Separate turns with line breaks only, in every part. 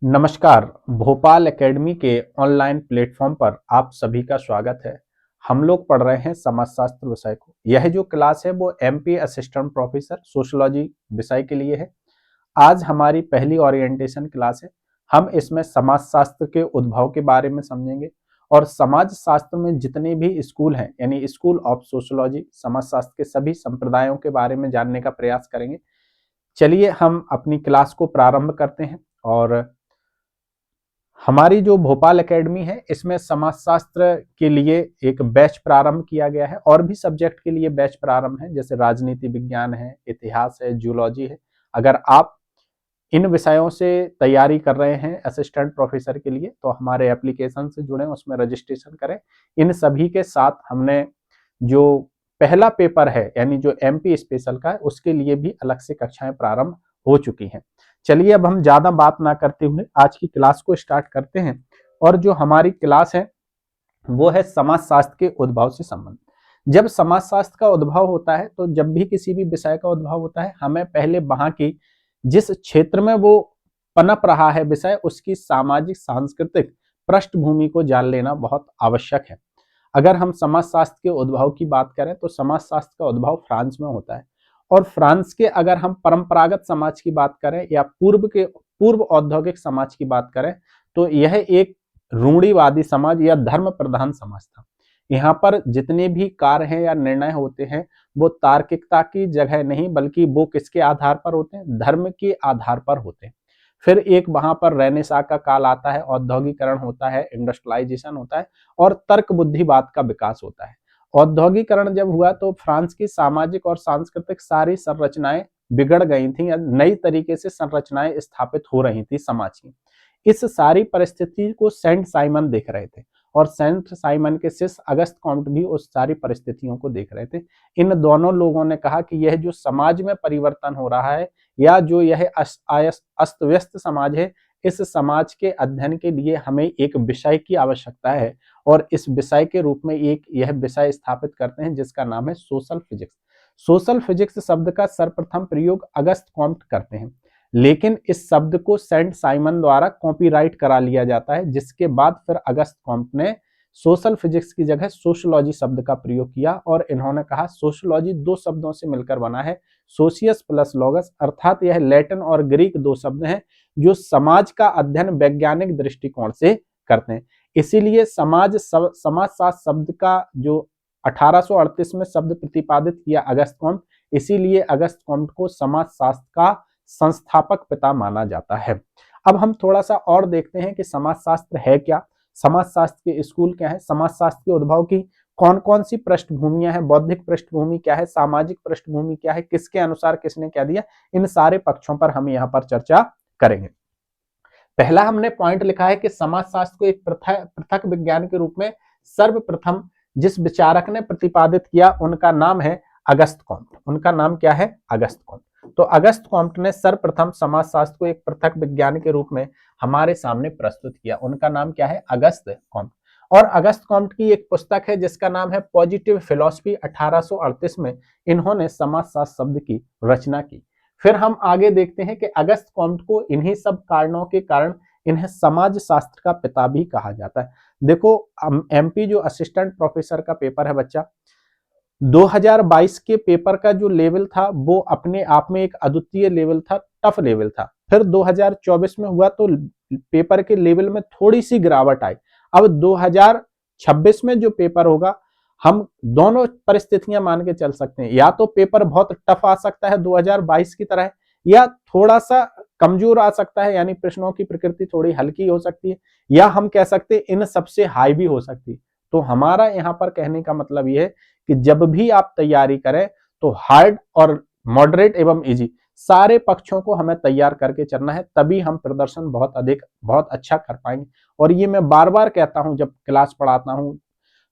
नमस्कार। भोपाल एकेडमी के online platform पर आप सभी का स्वागत है। हम लोग पढ़ रहे हैं समाजशास्त्र विषय को। यह जो क्लास है वो एमपी असिस्टेंट प्रोफेसर सोशियोलॉजी विषय के लिए है। आज हमारी पहली ओरिएंटेशन क्लास है। हम इसमें समाजशास्त्र के उद्भव के बारे में समझेंगे और समाजशास्त्र में जितने भी स्कूल हैं यानी स्कूल ऑफ सोशियोलॉजी समाजशास्त्र के सभी संप्रदायों के बारे में जानने का प्रयास करेंगे। चलिए हम अपनी क्लास को प्रारंभ करते हैं। और हमारी जो भोपाल एकेडमी है इसमें समाजशास्त्र के लिए एक बैच प्रारंभ किया गया है और भी सब्जेक्ट के लिए बैच प्रारंभ है, जैसे राजनीति विज्ञान है, इतिहास है, जूलॉजी है। अगर आप इन विषयों से तैयारी कर रहे हैं असिस्टेंट प्रोफेसर के लिए तो हमारे एप्लीकेशन से जुड़ें, उसमें रजिस्ट्रेशन करें। इन सभी के साथ हमने जो पहला पेपर है यानी जो एमपी स्पेशल का है उसके लिए भी अलग से कक्षाएं प्रारंभ हो चुकी हैं। चलिए अब हम ज्यादा बात ना करते हुए आज की क्लास को स्टार्ट करते हैं। और जो हमारी क्लास है वो है समाजशास्त्र के उद्भव से संबंध। जब समाजशास्त्र का उद्भव होता है तो जब भी किसी भी विषय का उद्भव होता है हमें पहले वहां की जिस क्षेत्र में वो पनप रहा है विषय उसकी सामाजिक सांस्कृतिक पृष्ठभूमि को जान लेना बहुत आवश्यक है। अगर हम समाजशास्त्र के उद्भव की बात करें तो समाजशास्त्र का उद्भव फ्रांस में होता है। और फ्रांस के अगर हम परंपरागत समाज की बात करें या पूर्व औद्योगिक समाज की बात करें तो यह एक रूढ़िवादी समाज या धर्म प्रधान समाज था। यहाँ पर जितने भी कार्य हैं या निर्णय होते हैं वो तार्किकता की जगह नहीं बल्कि वो किसके आधार पर होते हैं, धर्म के आधार पर होते हैं। फिर एक वहां पर रेनेसां का काल आता है, औद्योगिकरण होता है, इंडस्ट्रियलाइजेशन होता है और तर्क बुद्धिवाद का विकास होता है। औद्योगिकरण जब हुआ तो फ्रांस की सामाजिक और सांस्कृतिक सारी संरचनाएं बिगड़ गई थी या नई तरीके से संरचनाएं स्थापित हो रही थी समाज की। इस सारी परिस्थिति को सेंट साइमन देख रहे थे और सेंट साइमन के शिष्य अगस्त कॉम्ट भी उस सारी परिस्थितियों को देख रहे थे। इन दोनों लोगों ने कहा कि यह जो समाज में परिवर्तन हो रहा है या जो यह अस्त व्यस्त समाज है इस समाज के अध्ययन के लिए हमें एक विषय की आवश्यकता है। और इस विषय के रूप में एक यह विषय स्थापित करते हैं जिसका नाम है सोशल फिजिक्स। सोशल फिजिक्स शब्द का सर्वप्रथम प्रयोग अगस्त कॉम्ट करते हैं, लेकिन इस शब्द को सेंट साइमन द्वारा कॉपीराइट करा लिया जाता है, जिसके बाद फिर अगस्त कॉम्ट ने सोशल फिजिक्स की जगह सोशियोलॉजी शब्द का प्रयोग किया और इन्होंने कहा सोशियोलॉजी दो शब्दों से मिलकर बना है, सोशियस प्लस लॉगस, अर्थात यह लैटिन और ग्रीक दो शब्द हैं जो समाज का अध्ययन वैज्ञानिक दृष्टिकोण से करते हैं। इसीलिए समाजशास्त्र शब्द का जो 1838 में शब्द प्रतिपादित किया अगस्त कॉम्ट, इसीलिए अगस्त कॉम्ट को समाजशास्त्र का संस्थापक पिता माना जाता है। अब हम थोड़ा सा और देखते हैं कि समाजशास्त्र है क्या, समाजशास्त्र के स्कूल क्या है, समाजशास्त्र के उद्भव की कौन कौन सी पृष्ठभूमियां हैं, बौद्धिक पृष्ठभूमि क्या है, सामाजिक पृष्ठभूमि क्या है, किसके अनुसार किसने क्या दिया, इन सारे पक्षों पर हम यहाँ पर चर्चा करेंगे। पहला हमने पॉइंट लिखा है कि समाजशास्त्र को एक पृथक विज्ञान के रूप में सर्वप्रथम जिस विचारक ने प्रतिपादित किया उनका नाम है अगस्त कॉम्ट। उनका नाम क्या है? Auguste Comte. तो अगस्त कॉम्ट ने सर्वप्रथम समाजशास्त्र को एक पृथक विज्ञान के रूप में हमारे सामने प्रस्तुत किया। उनका नाम क्या है? Auguste Comte. और अगस्त कॉम्ट की एक पुस्तक है जिसका नाम है पॉजिटिव फिलॉसफी। 1838 में इन्होंने समाजशास्त्र शब्द की रचना की। फिर हम आगे देखते हैं कि अगस्त कॉम्ट को इन्हीं सब कारणों के कारण इन्हें समाज शास्त्र का पिता भी कहा जाता है। देखो एमपी जो असिस्टेंट प्रोफेसर का पेपर है बच्चा, 2022 के पेपर का जो लेवल था वो अपने आप में एक अद्वितीय लेवल था, टफ लेवल था। फिर 2024 में हुआ तो पेपर के लेवल में थोड़ी सी गिरावट आई। अब 2026 में जो पेपर होगा हम दोनों परिस्थितियां मान के चल सकते हैं, या तो पेपर बहुत टफ आ सकता है 2022 की तरह, या थोड़ा सा कमजोर आ सकता है, यानी प्रश्नों की प्रकृति थोड़ी हल्की हो सकती है, या हम कह सकते हैं इन सबसे हाई भी हो सकती है। तो हमारा यहाँ पर कहने का मतलब यह है कि जब भी आप तैयारी करें तो हार्ड और मॉडरेट एवं इजी सारे पक्षों को हमें तैयार करके चलना है, तभी हम प्रदर्शन बहुत अच्छा कर पाएंगे। और ये मैं बार बार कहता हूं जब क्लास पढ़ाता हूं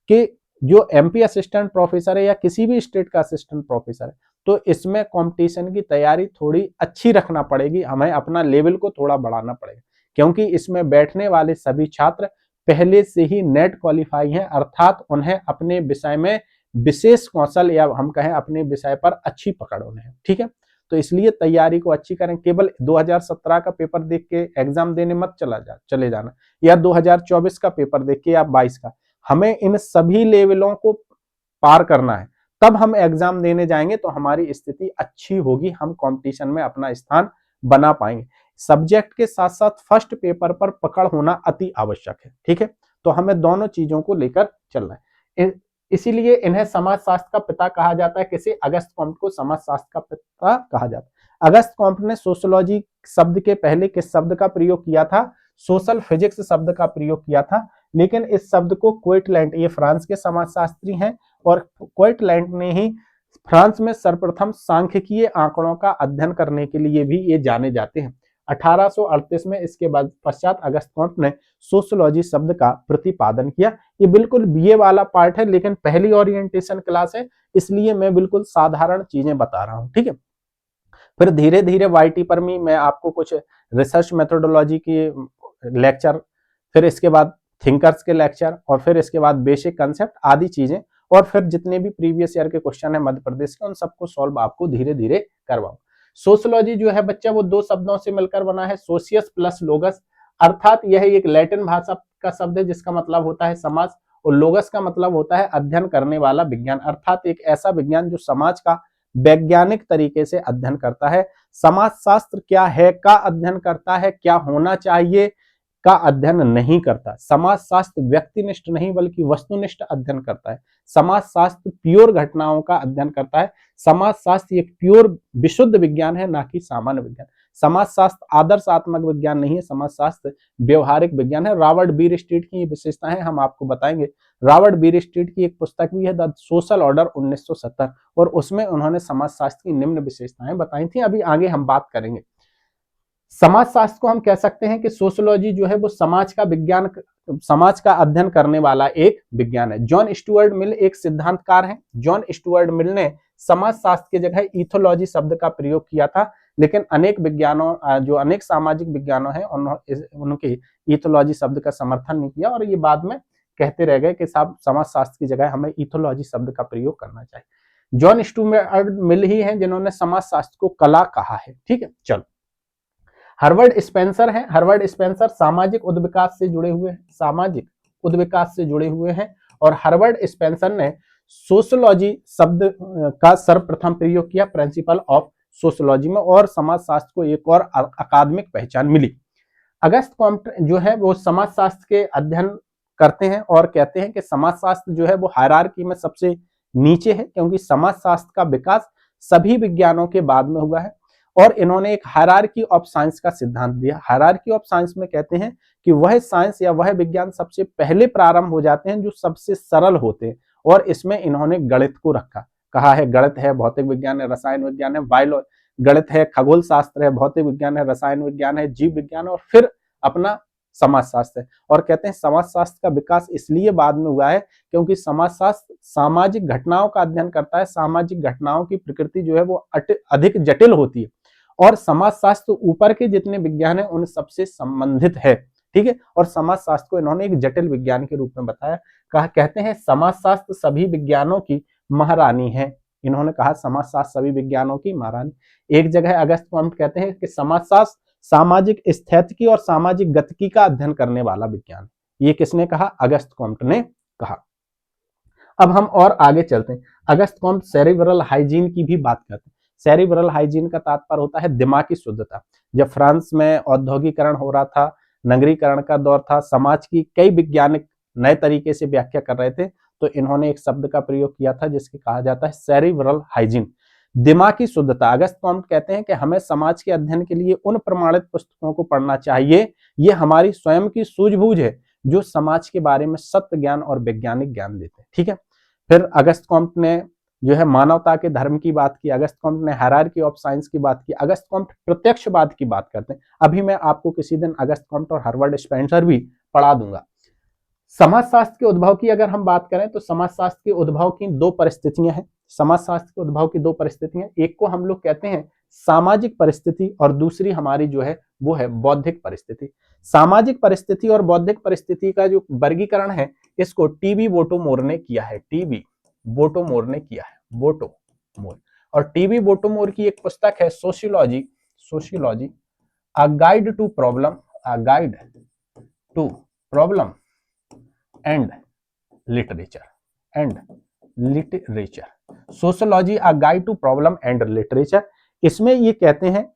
कि जो एमपी असिस्टेंट प्रोफेसर है या किसी भी स्टेट का असिस्टेंट प्रोफेसर है तो इसमें कंपटीशन की तैयारी थोड़ी अच्छी रखना पड़ेगी, हमें अपना लेवल को थोड़ा बढ़ाना पड़ेगा, क्योंकि इसमें बैठने वाले सभी छात्र पहले से ही नेट क्वालिफाई हैं, अर्थात उन्हें अपने विषय में विशेष कौशल या हम कहें अपने विषय पर अच्छी पकड़ उन्हें, ठीक है। तो इसलिए तैयारी को अच्छी करें। केवल 2017 का पेपर देख के एग्जाम देने मत चले जाना, या 2024 का पेपर देख के या 22 का। हमें इन सभी लेवलों को पार करना है, तब हम एग्जाम देने जाएंगे तो हमारी स्थिति अच्छी होगी, हम कंपटीशन में अपना स्थान बना पाएंगे। सब्जेक्ट के साथ साथ फर्स्ट पेपर पर पकड़ होना अति आवश्यक है, ठीक है। तो हमें दोनों चीजों को लेकर चलना है। इसीलिए इन्हें समाजशास्त्र का पिता कहा जाता है। किसी अगस्त कॉम्ट को समाजशास्त्र का पिता कहा जाता है। अगस्त कॉम्ट ने सोशियोलॉजी शब्द के पहले किस शब्द का प्रयोग किया था? सोशल फिजिक्स शब्द का प्रयोग किया था। लेकिन इस शब्द को क्वेटलैंड, ये फ्रांस के समाजशास्त्री हैं, और क्वेटलैंड ने ही फ्रांस में सर्वप्रथम सांख्यिकीय आंकड़ों का अध्ययन करने के लिए भी ये जाने जाते हैं। 1838 में इसके बाद पश्चात अगस्त कॉम्ट ने सोशियोलॉजी शब्द का प्रतिपादन किया। ये बिल्कुल बीए वाला पार्ट है, लेकिन पहली ओरिएंटेशन क्लास है, इसलिए मैं बिल्कुल साधारण चीजें बता रहा हूं, ठीक है। फिर धीरे धीरे वाईटी पर भी मैं आपको कुछ रिसर्च मेथोडोलॉजी की लेक्चर, फिर इसके बाद थिंकर्स के लेक्चर, और फिर इसके बाद बेसिक कंसेप्ट आदि चीजें, और फिर जितने भी प्रीवियस ईयर के क्वेश्चन है मध्य प्रदेश के, उन सबको सॉल्व आपको धीरे धीरे करवाऊं। सोशियोलॉजी जो है बच्चा, वो दो शब्दों से मिलकर बना है, सोशियस प्लस लोगस, अर्थात यह एक लैटिन भाषा का शब्द है जिसका मतलब होता है समाज, और लोगस का मतलब होता है अध्ययन करने वाला विज्ञान, अर्थात एक ऐसा विज्ञान जो समाज का वैज्ञानिक तरीके से अध्ययन करता है। समाजशास्त्र क्या है का अध्ययन करता है, क्या होना चाहिए का अध्ययन नहीं करता। समाजशास्त्र व्यक्तिनिष्ठ नहीं बल्कि वस्तुनिष्ठ अध्ययन करता है। समाजशास्त्र प्योर घटनाओं का अध्ययन करता है। समाजशास्त्र एक प्योर विशुद्ध विज्ञान है, ना कि सामान्य विज्ञान। समाजशास्त्र आदर्शात्मक विज्ञान नहीं है, समाजशास्त्र व्यवहारिक विज्ञान है। रॉबर्ट बीर स्ट्रीट की विशेषताएं हम आपको बताएंगे। रॉबर्ट बीर स्ट्रीट की एक पुस्तक भी है द सोशल ऑर्डर 1970, और उसमें उन्होंने समाजशास्त्र की निम्न विशेषताएं बताई थी। अभी आगे हम बात करेंगे। समाजशास्त्र को हम कह सकते हैं कि सोशियोलॉजी जो है वो समाज का विज्ञान, समाज का अध्ययन करने वाला एक विज्ञान है। जॉन स्टुअर्ट मिल एक सिद्धांतकार हैं। जॉन स्टुअर्ट मिल ने समाजशास्त्र की जगह इथोलॉजी शब्द का प्रयोग किया था, लेकिन अनेक विज्ञानों, जो अनेक सामाजिक विज्ञानों हैं, उनके इथोलॉजी शब्द का समर्थन नहीं किया, और ये बाद में कहते रह गए कि साहब समाजशास्त्र की जगह हमें इथोलॉजी शब्द का प्रयोग करना चाहिए। जॉन स्टुअर्ट मिल ही हैं जिन्होंने समाजशास्त्र को कला कहा है, ठीक है। चलो, हर्बर्ट स्पेंसर हैं। हर्बर्ट स्पेंसर सामाजिक उद्विकास से जुड़े हुए हैं, सामाजिक उद्विकास से जुड़े हुए हैं, और हर्बर्ट स्पेंसर ने सोशियोलॉजी शब्द का सर्वप्रथम प्रयोग किया प्रिंसिपल ऑफ सोशियोलॉजी में, और समाजशास्त्र को एक और अकादमिक पहचान मिली। अगस्त कॉम्ट जो है वो समाजशास्त्र के अध्ययन करते हैं और कहते हैं कि समाजशास्त्र जो है वो हायरार्की में सबसे नीचे है, क्योंकि समाजशास्त्र का विकास सभी विज्ञानों के बाद में हुआ है। और इन्होंने एक हायरार्की ऑफ साइंस का सिद्धांत दिया। हायरार्की ऑफ साइंस में कहते हैं कि वह साइंस या वह विज्ञान सबसे पहले प्रारंभ हो जाते हैं जो सबसे सरल होते हैं, और इसमें इन्होंने गणित को रखा। कहा है गणित है, भौतिक विज्ञान है, रसायन विज्ञान है, गणित है, खगोल शास्त्र है, भौतिक विज्ञान है, रसायन विज्ञान है, जीव विज्ञान है, और फिर अपना समाजशास्त्र है। और कहते हैं समाजशास्त्र का विकास इसलिए बाद में हुआ है क्योंकि समाजशास्त्र सामाजिक घटनाओं का अध्ययन करता है। सामाजिक घटनाओं की प्रकृति जो है वो अधिक जटिल होती है, और समाजशास्त्र ऊपर के जितने विज्ञान है उन सबसे संबंधित है, ठीक है। और समाजशास्त्र को इन्होंने एक जटिल विज्ञान के रूप में बताया। कहते हैं समाजशास्त्र सभी विज्ञानों की महारानी है। इन्होंने कहा समाजशास्त्र सभी विज्ञानों की महारानी। एक जगह अगस्त कॉम्ट कहते हैं कि समाजशास्त्र सामाजिक स्थितिकी और सामाजिक गतिकी का अध्ययन करने वाला विज्ञान। ये किसने कहा? अगस्त कॉम्ट ने कहा। अब हम और आगे चलते हैं। अगस्त कॉम्ट सेरिब्रल हाइजीन की भी बात करते हैं। सेरिब्रल हाइजीन का तात्पर्य होता है दिमागी शुद्धता। जब फ्रांस में औद्योगिकरण हो रहा था, नगरीकरण का दौर था, समाज की कई वैज्ञानिक नए तरीके से व्याख्या कर रहे थे, तो इन्होंने एक शब्द का प्रयोग किया था जिसके कहा जाता है सेरिब्रल हाइजीन, दिमागी शुद्धता। अगस्त कॉम्ट कहते हैं कि हमें समाज के अध्ययन के लिए उन प्रमाणित पुस्तकों को पढ़ना चाहिए, ये हमारी स्वयं की सूझबूझ है जो समाज के बारे में सत्य ज्ञान और वैज्ञानिक ज्ञान देते हैं, ठीक है। फिर अगस्त कॉम्ट ने जो है मानवता के धर्म की बात की, अगस्त कॉम्ट ने हायरार्की ऑफ साइंस की बात की, अगस्त कॉम्ट प्रत्यक्षवाद की बात करते हैं। अभी मैं आपको किसी दिन अगस्त कॉम्ट और हर्बर्ट स्पेंसर भी पढ़ा दूंगा। समाजशास्त्र के उद्भव की अगर हम बात करें तो समाजशास्त्र के उद्भव की दो परिस्थितियां हैं। समाजशास्त्र के उद्भव की दो परिस्थितियां, एक को हम लोग कहते हैं सामाजिक परिस्थिति और दूसरी हमारी जो है वो है बौद्धिक परिस्थिति। सामाजिक परिस्थिति और बौद्धिक परिस्थिति का जो वर्गीकरण है इसको टीबी बोटोमोर ने किया है। टीबी बोटोमोर ने किया है, बोटोमोर। और टीबी बोटोमोर की एक पुस्तक है sociology, sociology a guide to problem, a guide to problem and literature, and literature, sociology a guide to problem and literature. इसमें ये कहते हैं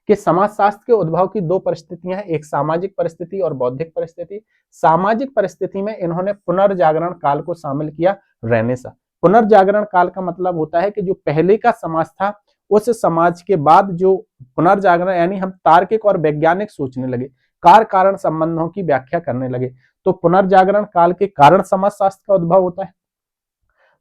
कि समाजशास्त्र के उद्भव की दो परिस्थितियां हैं, एक सामाजिक परिस्थिति और बौद्धिक परिस्थिति। सामाजिक परिस्थिति में इन्होंने पुनर्जागरण काल को शामिल किया, रेनेसा। पुनर्जागरण काल का मतलब होता है कि जो पहले का समाज था उस समाज के बाद जो पुनर्जागरण, यानी हम तार्किक और वैज्ञानिक सोचने लगे, कार्य कारण संबंधों की व्याख्या करने लगे, तो पुनर्जागरण काल के कारण समाजशास्त्र का उद्भव होता है।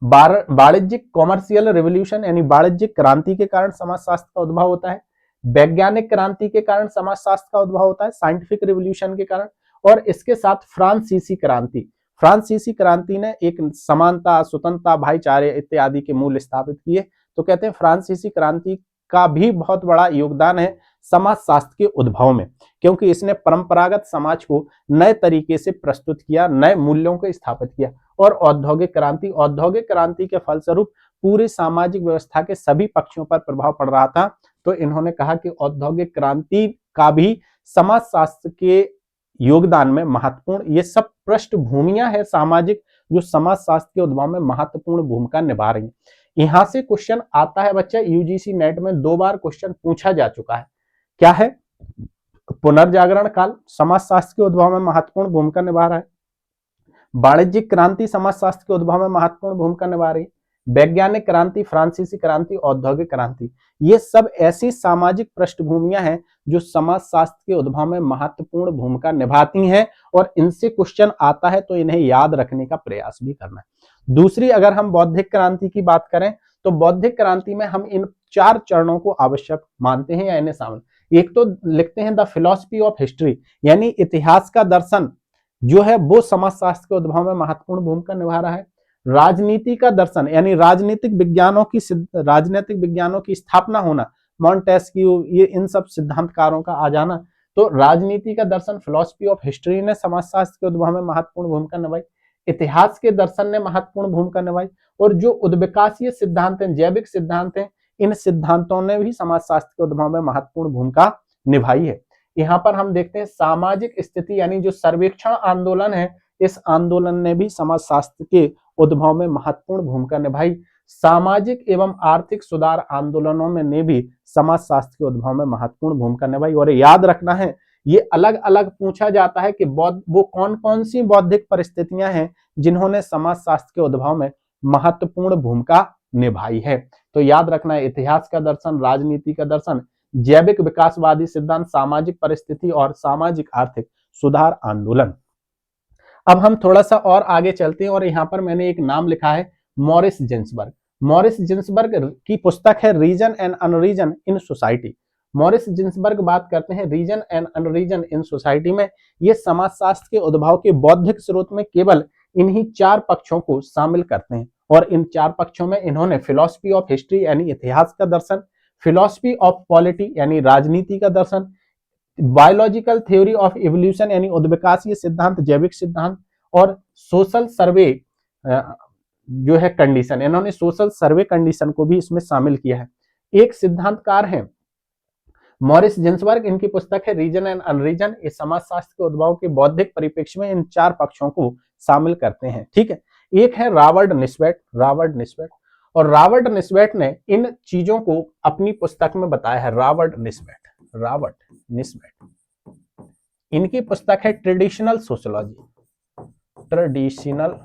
वाणिज्यिक कॉमर्शियल रिवोल्यूशन यानी वाणिज्यिक क्रांति के कारण समाजशास्त्र का उद्भव होता है। वैज्ञानिक क्रांति के कारण समाजशास्त्र का उद्भव होता है, साइंटिफिक रिवोल्यूशन के कारण। और इसके साथ फ्रांसीसी क्रांति, फ्रांसीसी क्रांति ने एक समानता, स्वतंत्रता, भाईचारे इत्यादि के मूल स्थापित किए। तो कहते हैं फ्रांसीसी क्रांति का भी बहुत बड़ा योगदान है समाजशास्त्र के उद्भव में, क्योंकि इसने परंपरागत समाज को नए तरीके से प्रस्तुत किया, नए मूल्यों को स्थापित किया। और औद्योगिक क्रांति, औद्योगिक क्रांति के फलस्वरूप पूरी सामाजिक व्यवस्था के सभी पक्षों पर प्रभाव पड़ रहा था, तो इन्होंने कहा कि औद्योगिक क्रांति का भी समाजशास्त्र के योगदान में महत्वपूर्ण, ये सब पृष्ठभूमियां है सामाजिक, जो समाजशास्त्र के उद्भव में महत्वपूर्ण भूमिका निभा रही है। यहां से क्वेश्चन आता है बच्चा, यूजीसी नेट में 2 बार क्वेश्चन पूछा जा चुका है। क्या है? पुनर्जागरण काल समाजशास्त्र के उद्भव में महत्वपूर्ण भूमिका निभा रहा है, वाणिज्यिक क्रांति समाजशास्त्र के उद्भव में महत्वपूर्ण भूमिका निभा रही है, वैज्ञानिक क्रांति, फ्रांसीसी क्रांति, औद्योगिक क्रांति, ये सब ऐसी सामाजिक पृष्ठभूमियां हैं जो समाजशास्त्र के उद्भव में महत्वपूर्ण भूमिका निभाती हैं, और इनसे क्वेश्चन आता है तो इन्हें याद रखने का प्रयास भी करना है। दूसरी, अगर हम बौद्धिक क्रांति की बात करें तो बौद्धिक क्रांति में हम इन 4 चरणों को आवश्यक मानते हैं या इन्हें शामिल। एक तो लिखते हैं द फिलॉसफी ऑफ हिस्ट्री, यानी इतिहास का दर्शन जो है वो समाजशास्त्र के उद्भव में महत्वपूर्ण भूमिका निभा रहा है। राजनीति का दर्शन, यानी राजनीतिक विज्ञानों की स्थापना होना, मॉन्टेस्क्यू, ये इन सब सिद्धांतकारों का आ जाना, तो राजनीति का दर्शन फिलॉसफी ऑफ हिस्ट्री ने समाजशास्त्र के उद्भव में महत्वपूर्ण भूमिका निभाई। इतिहास के दर्शन ने महत्वपूर्ण भूमिका निभाई, और जो उद्विकासीय सिद्धांत हैं, जैविक सिद्धांत हैं, इन सिद्धांतों ने भी समाजशास्त्र के उद्भव में महत्वपूर्ण भूमिका निभाई है। यहाँ पर हम देखते हैं सामाजिक स्थिति, यानी जो सर्वेक्षण आंदोलन है, इस आंदोलन ने भी समाजशास्त्र के उद्भव में महत्वपूर्ण भूमिका निभाई। सामाजिक एवं आर्थिक सुधार आंदोलनों में ने भी समाजशास्त्र के उद्भव में महत्वपूर्ण भूमिका निभाई। और याद रखना है, ये अलग अलग पूछा जाता है कि वो कौन कौन सी बौद्धिक परिस्थितियां हैं जिन्होंने समाजशास्त्र के उद्भव में महत्वपूर्ण भूमिका निभाई है। तो याद रखना है, इतिहास का दर्शन, राजनीति का दर्शन, जैविक विकासवादी सिद्धांत, सामाजिक परिस्थिति और सामाजिक आर्थिक सुधार आंदोलन। अब हम थोड़ा सा और आगे चलते हैं, और यहाँ पर मैंने एक नाम लिखा है मॉरिस जिन्सबर्ग। मॉरिस जिन्सबर्ग की पुस्तक है reason and unreason in society. Morris Ginsberg बात करते हैं reason and unreason in society में। ये समाजशास्त्र के उद्भव के बौद्धिक स्रोत में केवल इन्हीं 4 पक्षों को शामिल करते हैं, और इन 4 पक्षों में इन्होंने फिलॉसफी ऑफ हिस्ट्री यानी इतिहास का दर्शन, फिलॉसफी ऑफ पॉलिटी यानी राजनीति का दर्शन, बायोलॉजिकल थ्योरी ऑफ इवोल्यूशन यानी उद्विकासीय सिद्धांत, जैविक सिद्धांत, और सोशल सर्वे जो है कंडीशन, इन्होंने सोशल सर्वे कंडीशन को भी इसमें शामिल किया है। एक सिद्धांतकार हैं मॉरिस जिन्सबर्ग, इनकी पुस्तक है रीजन एंड अनरीजन। इस समाजशास्त्र के उद्भव के बौद्धिक परिप्रेक्ष्य में इन 4 पक्षों को शामिल करते हैं, ठीक है। एक है रॉबर्ट निस्बेट, रॉबर्ट निस्बेट, और रॉबर्ट निस्बेट ने इन चीजों को अपनी पुस्तक में बताया है। रॉबर्ट निस्बेट, रॉबर्ट निस्बेट, इनकी पुस्तक है ट्रेडिशनल सोशियोलॉजी, ट्रेडिशनल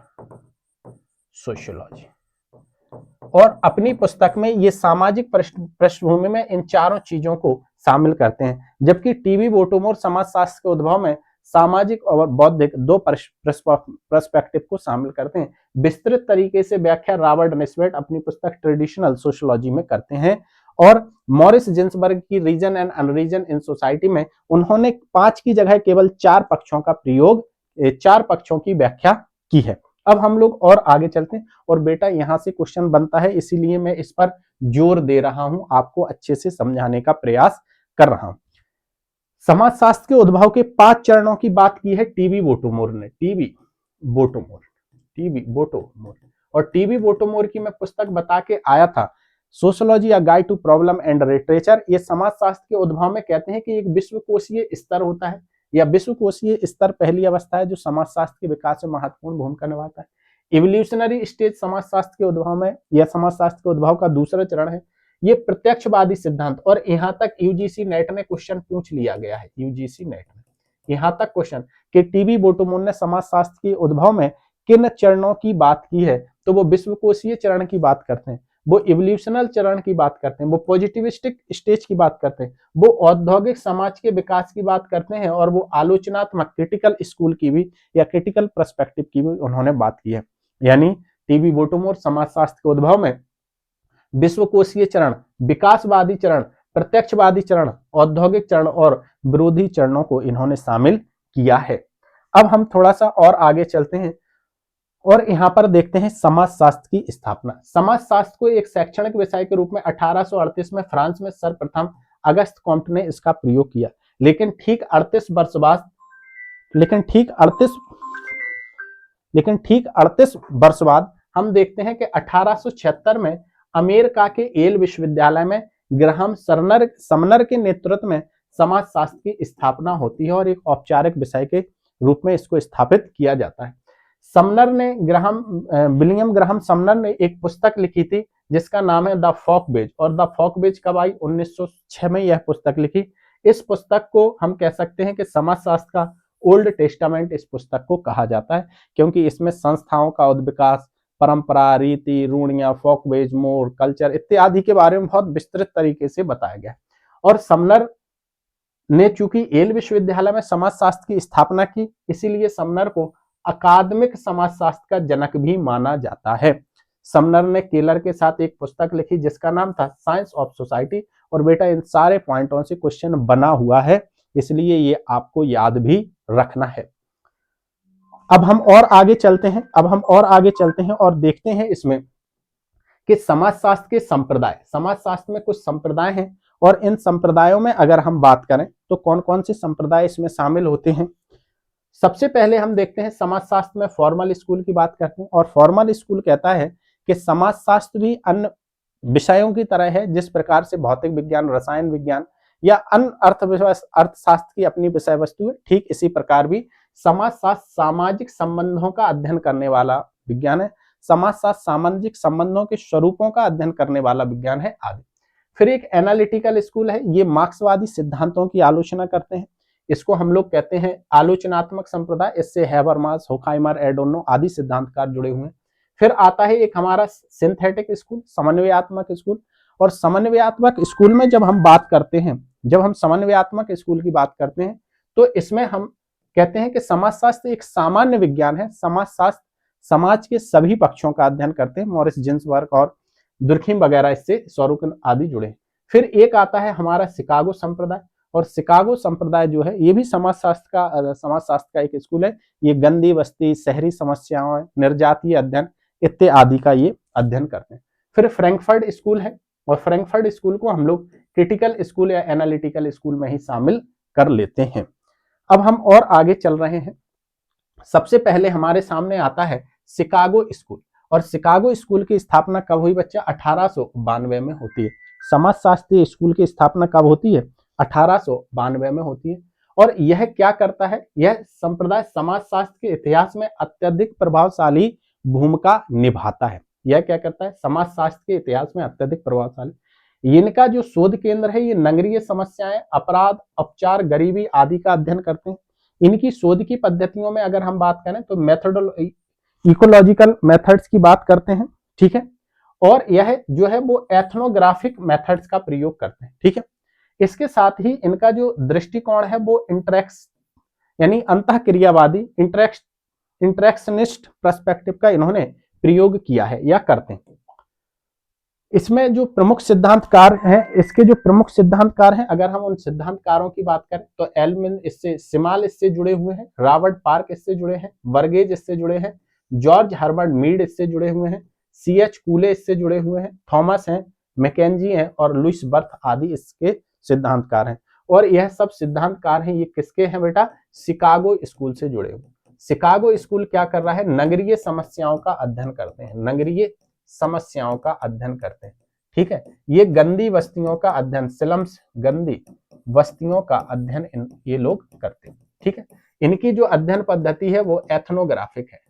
सोशियोलॉजी, और अपनी पुस्तक में ये सामाजिक पृष्ठभूमि में इन 4 चीजों को शामिल करते हैं। जबकि टीबी बोटोमोर समाजशास्त्र के उद्भव में सामाजिक और बौद्धिक 2 पर्सपेक्टिव को शामिल करते हैं। विस्तृत तरीके से व्याख्या रॉबर्ट निस्बेट अपनी पुस्तक ट्रेडिशनल सोशियोलॉजी में करते हैं, और मॉरिस जिन्सबर्ग की reason and unreason in society में उन्होंने 5 की जगह केवल 4 पक्षों का प्रयोग, 4 पक्षों की व्याख्या की है। अब हम लोग और आगे चलते हैं, और बेटा यहां से क्वेश्चन बनता है, इसीलिए मैं इस पर जोर दे रहा हूं, आपको अच्छे से समझाने का प्रयास कर रहा हूं। समाजशास्त्र के उद्भव के 5 चरणों की बात की है टीबी बोटोमोर ने, टीबी बोटोमोर, टीबी बोटोमोर। और टीबी बोटोमोर की मैं पुस्तक बता के आया था, सोशियोलॉजी या guide to problem and literature, ये समाजशास्त्र के उद्भव में कहते हैं कि एक विश्वकोशीय स्तर होता है, या विश्वकोशीय स्तर पहली अवस्था है जो समाजशास्त्र के विकास में महत्वपूर्ण भूमिका निभाता है। इवोल्यूशनरी स्टेज समाजशास्त्र के उद्भव में या समाजशास्त्र के उद्भव का दूसरा चरण है। ये प्रत्यक्षवादी सिद्धांत, और यहाँ तक यूजीसी नेट ने क्वेश्चन पूछ लिया गया है, यूजीसी नेट में यहाँ तक क्वेश्चन कि टीबी बोटोमोन ने समाजशास्त्र के उद्भव में किन चरणों की बात की है, तो वो विश्वकोशीय चरण की बात करते हैं, वो इवोल्यूशनल चरण की बात करते हैं, वो पॉजिटिविस्टिक स्टेज की बात करते हैं, वो औद्योगिक समाज के विकास की बात करते हैं, और वो आलोचनात्मक क्रिटिकल स्कूल की भी या क्रिटिकल पर्सपेक्टिव की भी उन्होंने बात की है। यानी टीबी बोटोमोर समाजशास्त्र के उद्भव में विश्वकोशीय चरण, विकासवादी चरण, प्रत्यक्षवादी चरण, औद्योगिक चरण और विरोधी चरणों को इन्होंने शामिल किया है। अब हम थोड़ा सा और आगे चलते हैं और यहाँ पर देखते हैं समाजशास्त्र की स्थापना। समाजशास्त्र को एक शैक्षणिक विषय के रूप में 1838 में फ्रांस में सर्वप्रथम अगस्त कॉम्ट ने इसका प्रयोग किया, लेकिन ठीक 38 वर्ष बाद हम देखते हैं कि 1876 में अमेरिका के येल विश्वविद्यालय में ग्राहम समनर के नेतृत्व में समाजशास्त्र की स्थापना होती है और एक औपचारिक विषय के रूप में इसको स्थापित किया जाता है। विलियम ग्राहम समनर ने एक पुस्तक लिखी थी जिसका नाम है द फॉकबेज, और द फॉकबेज कब आई? 1906 में यह पुस्तक लिखी। इस पुस्तक को हम कह सकते हैं कि समाजशास्त्र का ओल्ड टेस्टामेंट इस पुस्तक को कहा जाता है, क्योंकि इसमें संस्थाओं का उद्विकास, परंपरा, रीति, रूढ़ियां, फोकवेज, मोड, कल्चर इत्यादि के बारे में बहुत विस्तृत तरीके से बताया गया। और समनर ने चूंकि येल विश्वविद्यालय में समाजशास्त्र की स्थापना की, इसीलिए समनर को अकादमिक समाजशास्त्र का जनक भी माना जाता है। समनर ने केलर के साथ एक पुस्तक लिखी जिसका नाम था साइंस ऑफ सोसाइटी, और बेटा इन सारे पॉइंटों से क्वेश्चन बना हुआ है, इसलिए ये आपको याद भी रखना है। अब हम और आगे चलते हैं और देखते हैं इसमें कि समाजशास्त्र के संप्रदाय, समाजशास्त्र में कुछ संप्रदाय हैं, और इन संप्रदायों में अगर हम बात करें तो कौन कौन से संप्रदाय इसमें शामिल होते हैं। सबसे पहले हम देखते हैं समाजशास्त्र में फॉर्मल स्कूल की बात करते हैं, और फॉर्मल स्कूल कहता है कि समाजशास्त्र भी अन्य विषयों की तरह है, जिस प्रकार से भौतिक विज्ञान, रसायन विज्ञान या अन्य अर्थशास्त्र की अपनी विषय वस्तु है, ठीक इसी प्रकार भी समाजशास्त्र सामाजिक संबंधों का अध्ययन करने वाला विज्ञान है। समाजशास्त्र सामाजिक संबंधों के स्वरूपों का अध्ययन करने वाला विज्ञान है आदि। फिर एक एनालिटिकल स्कूल है, ये मार्क्सवादी सिद्धांतों की आलोचना करते हैं, इसको हम लोग कहते हैं आलोचनात्मक संप्रदाय। इससे हैबरमास, होखाइमर, एडोर्नो आदि सिद्धांतकार जुड़े हुए हैं। फिर आता है एक हमारा सिंथेटिक स्कूल, समन्वयात्मक स्कूल, और समन्वयात्मक स्कूल में जब हम समन्वयात्मक स्कूल की बात करते हैं तो इसमें हम कहते हैं कि समाजशास्त्र एक सामान्य विज्ञान है। समाजशास्त्र समाज के सभी पक्षों का अध्ययन करते हैं। मॉरिस जिन्सबर्ग और दुर्खीम वगैरह इससे सोरोकिन आदि जुड़े हैं। फिर एक आता है हमारा शिकागो संप्रदाय, और शिकागो संप्रदाय जो है ये भी समाजशास्त्र का एक स्कूल है। ये गंदी बस्ती, शहरी समस्याओं, निर्जातीय अध्ययन इत्यादि का ये अध्ययन करते हैं। फिर फ्रैंकफर्ट स्कूल है, और फ्रैंकफर्ट स्कूल को हम लोग क्रिटिकल स्कूल या एनालिटिकल स्कूल में ही शामिल कर लेते हैं। अब हम और आगे चल रहे हैं। सबसे पहले हमारे सामने आता है शिकागो स्कूल, और शिकागो स्कूल की स्थापना कब हुई बच्चा? 1892 में होती है। समाजशास्त्री स्कूल की स्थापना कब होती है? 1892 में होती है। और यह क्या करता है? यह संप्रदाय समाजशास्त्र के इतिहास में अत्यधिक प्रभावशाली भूमिका निभाता है। यह क्या करता है? समाजशास्त्र के इतिहास में अत्यधिक प्रभावशाली। इनका जो शोध केंद्र है ये नगरीय समस्याएं, अपराध, उपचार, गरीबी आदि का अध्ययन करते हैं। इनकी शोध की पद्धतियों में अगर हम बात करें तो इकोलॉजिकल मेथड्स की बात करते हैं, ठीक है, और यह जो है वो एथनोग्राफिक मेथड्स का प्रयोग करते हैं, ठीक है। इसके साथ ही इनका जो दृष्टिकोण है वो यानी अंतःक्रियावादी इंटरेक्शनिस्ट पर्सपेक्टिव का इन्होंने प्रयोग किया है या करते हैं। इसमें जो प्रमुख सिद्धांतकार हैं, अगर हम उन सिद्धांतकारों की बात करें तो एल्मिन सिमाल इससे जुड़े हुए हैं, रॉबर्ट पार्क इससे जुड़े हैं, बर्गेज इससे जुड़े हैं, जॉर्ज हर्बर्ट मीड इससे जुड़े हुए हैं, सीएच कूले इससे जुड़े हुए हैं, थॉमस हैं, मैकेंजी हैं और लुइस बर्थ आदि इसके सिद्धांतकार हैं। और यह सब सिद्धांतकार हैं, ये किसके हैं बेटा? शिकागो स्कूल से जुड़े हुए। शिकागो स्कूल क्या कर रहा है? नगरीय समस्याओं का अध्ययन करते हैं, नगरीय समस्याओं का अध्ययन करते हैं, ठीक है। ये गंदी बस्तियों का अध्ययन, स्लम्स, गंदी बस्तियों का अध्ययन ये लोग करते हैं। ठीक है। इनकी जो अध्ययन पद्धति है वो एथनोग्राफिक है,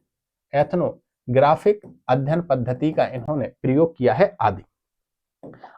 एथनोग्राफिक अध्ययन पद्धति का इन्होंने प्रयोग किया है आदि।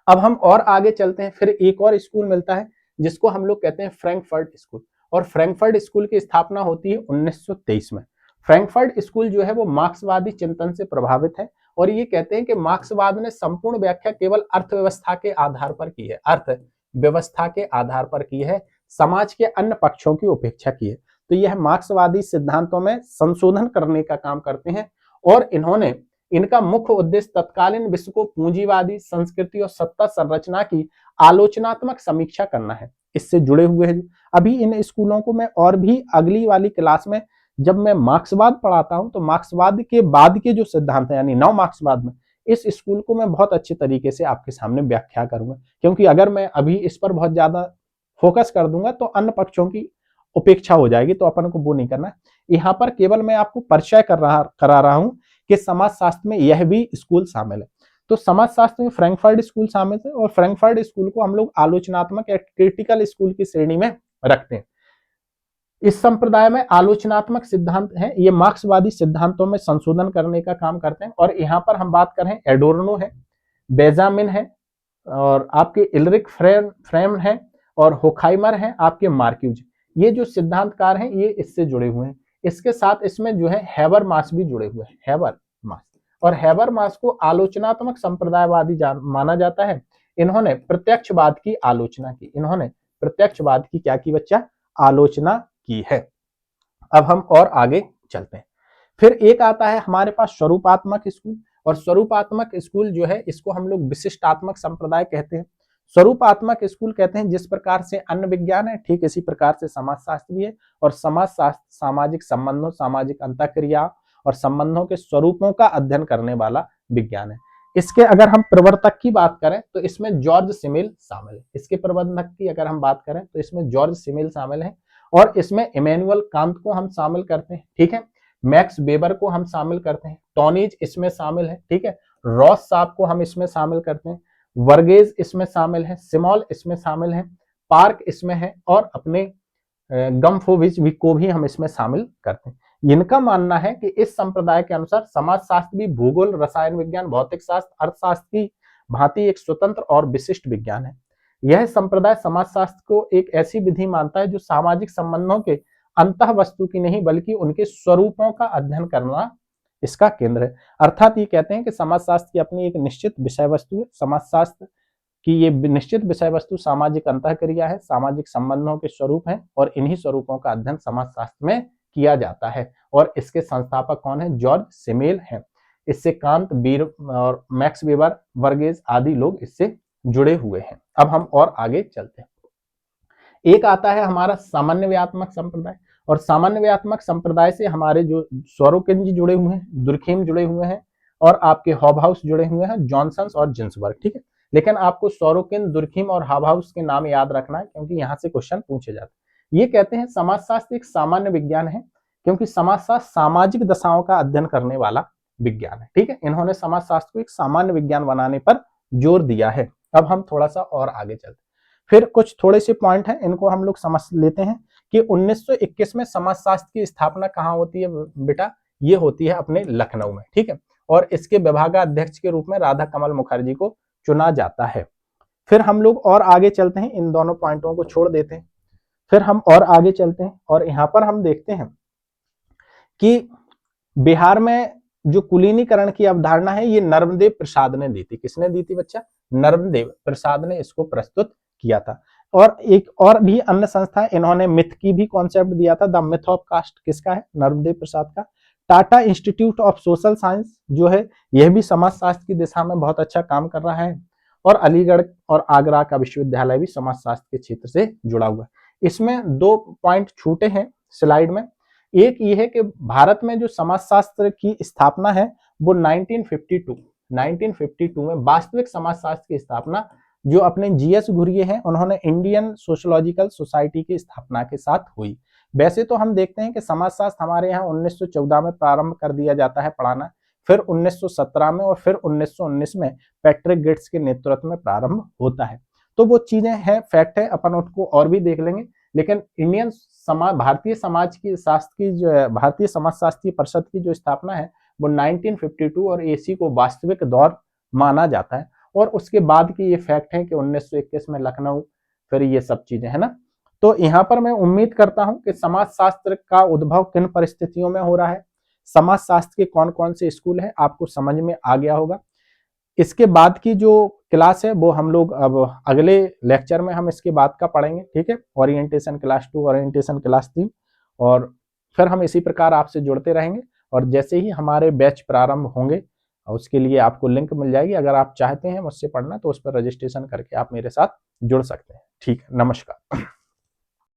अब हम और आगे चलते हैं, फिर एक और स्कूल मिलता है जिसको हम लोग कहते हैं फ्रैंकफर्ट स्कूल, और फ्रैंकफर्ट स्कूल की स्थापना होती है 1923 में। फ्रैंकफर्ट स्कूल जो है वो मार्क्सवादी चिंतन से प्रभावित है, और ये कहते हैं कि मार्क्सवाद ने संपूर्ण व्याख्या केवल अर्थव्यवस्था के आधार पर की है, अर्थव्यवस्था के आधार पर की है, समाज के अन्य पक्षों की उपेक्षा की है। तो यह मार्क्सवादी सिद्धांतों में संशोधन करने का काम करते हैं, और इन्होंने इनका मुख्य उद्देश्य तत्कालीन विश्व को पूंजीवादी संस्कृति और सत्ता संरचना की आलोचनात्मक समीक्षा करना है। इससे जुड़े हुए हैं। अभी इन स्कूलों को मैं और भी अगली वाली क्लास में जब मैं मार्क्सवाद पढ़ाता हूं तो मार्क्सवाद के बाद के जो सिद्धांत है यानी नव मार्क्सवाद में इस स्कूल को मैं बहुत अच्छे तरीके से आपके सामने व्याख्या करूंगा, क्योंकि अगर मैं अभी इस पर बहुत ज्यादा फोकस कर दूंगा तो अन्य पक्षों की उपेक्षा हो जाएगी, तो अपन को वो नहीं करना है। यहाँ पर केवल मैं आपको परिचय करा रहा हूं कि समाजशास्त्र में यह भी स्कूल शामिल है। तो समाजशास्त्र में फ्रैंकफर्ट स्कूल शामिल है, और फ्रैंकफर्ट स्कूल को हम लोग आलोचनात्मक या क्रिटिकल स्कूल की श्रेणी में रखते हैं। इस संप्रदाय में आलोचनात्मक सिद्धांत हैं, ये मार्क्सवादी सिद्धांतों में संशोधन करने का काम करते हैं। और यहाँ पर हम बात करें एडोर्नो है, बेंजामिन है, और आपके इलरिक फ्रेम है, और होखाइमर है, आपके मार्क्यूज। ये जो सिद्धांतकार हैं ये इससे जुड़े हुए हैं। इसके साथ इसमें जो है हैबरमास भी जुड़े हुए हैं, हैबरमास। और हैबरमास को आलोचनात्मक संप्रदायवादी माना जाता है। इन्होंने प्रत्यक्षवाद की आलोचना की, इन्होंने प्रत्यक्षवाद की क्या की बच्चा, आलोचना की है। अब हम और आगे चलते हैं। फिर एक आता है हमारे पास स्वरूपात्मक स्कूल, और स्वरूपात्मक स्कूल जो है इसको हम लोग विशिष्टात्मक संप्रदाय कहते हैं। स्वरूपात्मक स्कूल कहते हैं जिस प्रकार से अन्य विज्ञान है ठीक इसी प्रकार से समाजशास्त्र भी है, और समाजशास्त्र सामाजिक संबंधों, सामाजिक अंतःक्रिया और संबंधों के स्वरूपों का अध्ययन करने वाला विज्ञान है। इसके अगर हम प्रवर्तक की बात करें तो इसमें जॉर्ज सिमिल शामिल है। इसके प्रबंधक की अगर हम बात करें तो इसमें जॉर्ज सिमिल शामिल है, और इसमें इमैनुअल कांत को हम शामिल करते हैं। ठीक है। मैक्स वेबर को हम शामिल करते हैं, टॉनिज इसमें शामिल है। ठीक है। रॉस साहब को हम इसमें शामिल करते हैं, वर्गेज इसमें शामिल है, सिमॉल इसमें शामिल है, पार्क इसमें है, और अपने गम्फोविच को भी हम इसमें शामिल करते हैं। इनका मानना है कि इस संप्रदाय के अनुसार समाजशास्त्र भी भूगोल, रसायन विज्ञान, भौतिक शास्त्र, अर्थशास्त्र की भांति एक स्वतंत्र और विशिष्ट विज्ञान है। यह संप्रदाय समाजशास्त्र को एक ऐसी विधि मानता है जो सामाजिक संबंधों के अंतः वस्तु की नहीं बल्कि उनके स्वरूपों का अध्ययन करना इसका केंद्र है। अर्थात ये कहते हैं कि समाजशास्त्र की अपनी एक निश्चित विषय वस्तु है, समाजशास्त्र की ये निश्चित विषय वस्तु सामाजिक अंतःक्रिया है, सामाजिक संबंधों के स्वरूप है, और इन्हीं स्वरूपों का अध्ययन समाजशास्त्र में किया जाता है। और इसके संस्थापक कौन है, जॉर्ज सिमेल है। इससे कांत, बीर और मैक्स वेबर, वर्गेज आदि लोग इससे जुड़े हुए हैं। अब हम और आगे चलते हैं। एक आता है हमारा सामान्यव्यात्मक संप्रदाय, और सामान्यव्यात्मक संप्रदाय से हमारे जो सोरोकिन जी जुड़े हुए हैं, दुर्खीम जुड़े हुए हैं, और आपके हॉबहाउस जुड़े हुए हैं, जॉनसन और जिन्सबर्ग। ठीक है। लेकिन आपको सोरोकिन, दुर्खीम और हॉबहाउस के नाम याद रखना है क्योंकि यहाँ से क्वेश्चन पूछे जाते हैं। ये कहते हैं समाजशास्त्र एक सामान्य विज्ञान है क्योंकि समाजशास्त्र सामाजिक दशाओं का अध्ययन करने वाला विज्ञान है। ठीक है। इन्होंने समाजशास्त्र को एक सामान्य विज्ञान बनाने पर जोर दिया है। अब हम थोड़ा सा और आगे चलते हैं। फिर कुछ थोड़े से पॉइंट हैं, इनको हम लोग समझ लेते हैं कि 1921 में समाजशास्त्र की स्थापना कहाँ होती है बेटा, ये होती है अपने लखनऊ में। ठीक है। और इसके विभागाध्यक्ष के रूप में राधा कमल मुखर्जी को चुना जाता है। फिर हम लोग और आगे चलते हैं, इन दोनों पॉइंटों को छोड़ देते हैं, फिर हम और आगे चलते हैं, और यहाँ पर हम देखते हैं कि बिहार में जो कुलीनीकरण की अवधारणा है ये नर्मदेव प्रसाद ने दी थी। किसने दी थी बच्चा, नर्मदेव प्रसाद ने इसको प्रस्तुत किया था। और एक और भी अन्य संस्था, इन्होंने मिथ की भी कॉन्सेप्ट दिया था, द मिथ ऑफ कास्ट, किसका है, नर्मदेव प्रसाद का। Tata institute of social science जो है यह भी समाजशास्त्र की दिशा में बहुत अच्छा काम कर रहा है, और अलीगढ़ और आगरा का विश्वविद्यालय भी समाजशास्त्र के क्षेत्र से जुड़ा हुआ है। इसमें दो पॉइंट छूटे हैं स्लाइड में। एक ये है कि भारत में जो समाजशास्त्र की स्थापना है वो 1952 में वास्तविक समाजशास्त्र की स्थापना जो अपने जीएस घुरिये हैं उन्होंने इंडियन सोशियोलॉजिकल सोसाइटी की स्थापना के साथ हुई। वैसे तो हम देखते हैं कि समाजशास्त्र हमारे यहाँ 1914 में प्रारंभ कर दिया जाता है पढ़ाना, फिर 1917 में और फिर 1919 में पैट्रिक गेट्स के नेतृत्व में प्रारंभ होता है। तो वो चीजें हैं, फैक्ट है, अपन उसको और भी देख लेंगे। लेकिन इंडियन समाज, भारतीय समाज की शास्त्र की जो है, भारतीय समाज शास्त्रीय परिषद की जो स्थापना है वो 1952 और एसी को वास्तविक दौर माना जाता है। और उसके बाद की ये फैक्ट है कि 1921 में लखनऊ, फिर ये सब चीजें है ना। तो यहाँ पर मैं उम्मीद करता हूं कि समाज शास्त्र का उद्भव किन परिस्थितियों में हो रहा है, समाज शास्त्र के कौन कौन से स्कूल हैं, आपको समझ में आ गया होगा। इसके बाद की जो क्लास है वो हम लोग अब अगले लेक्चर में हम इसके बाद का पढ़ेंगे, ठीक है। ओरिएंटेशन क्लास 2, ओरिएंटेशन क्लास 3, और फिर हम इसी प्रकार आपसे जुड़ते रहेंगे। और जैसे ही हमारे बैच प्रारंभ होंगे उसके लिए आपको लिंक मिल जाएगी, अगर आप चाहते हैं मुझसे पढ़ना तो उस पर रजिस्ट्रेशन करके आप मेरे साथ जुड़ सकते हैं। ठीक है, नमस्कार।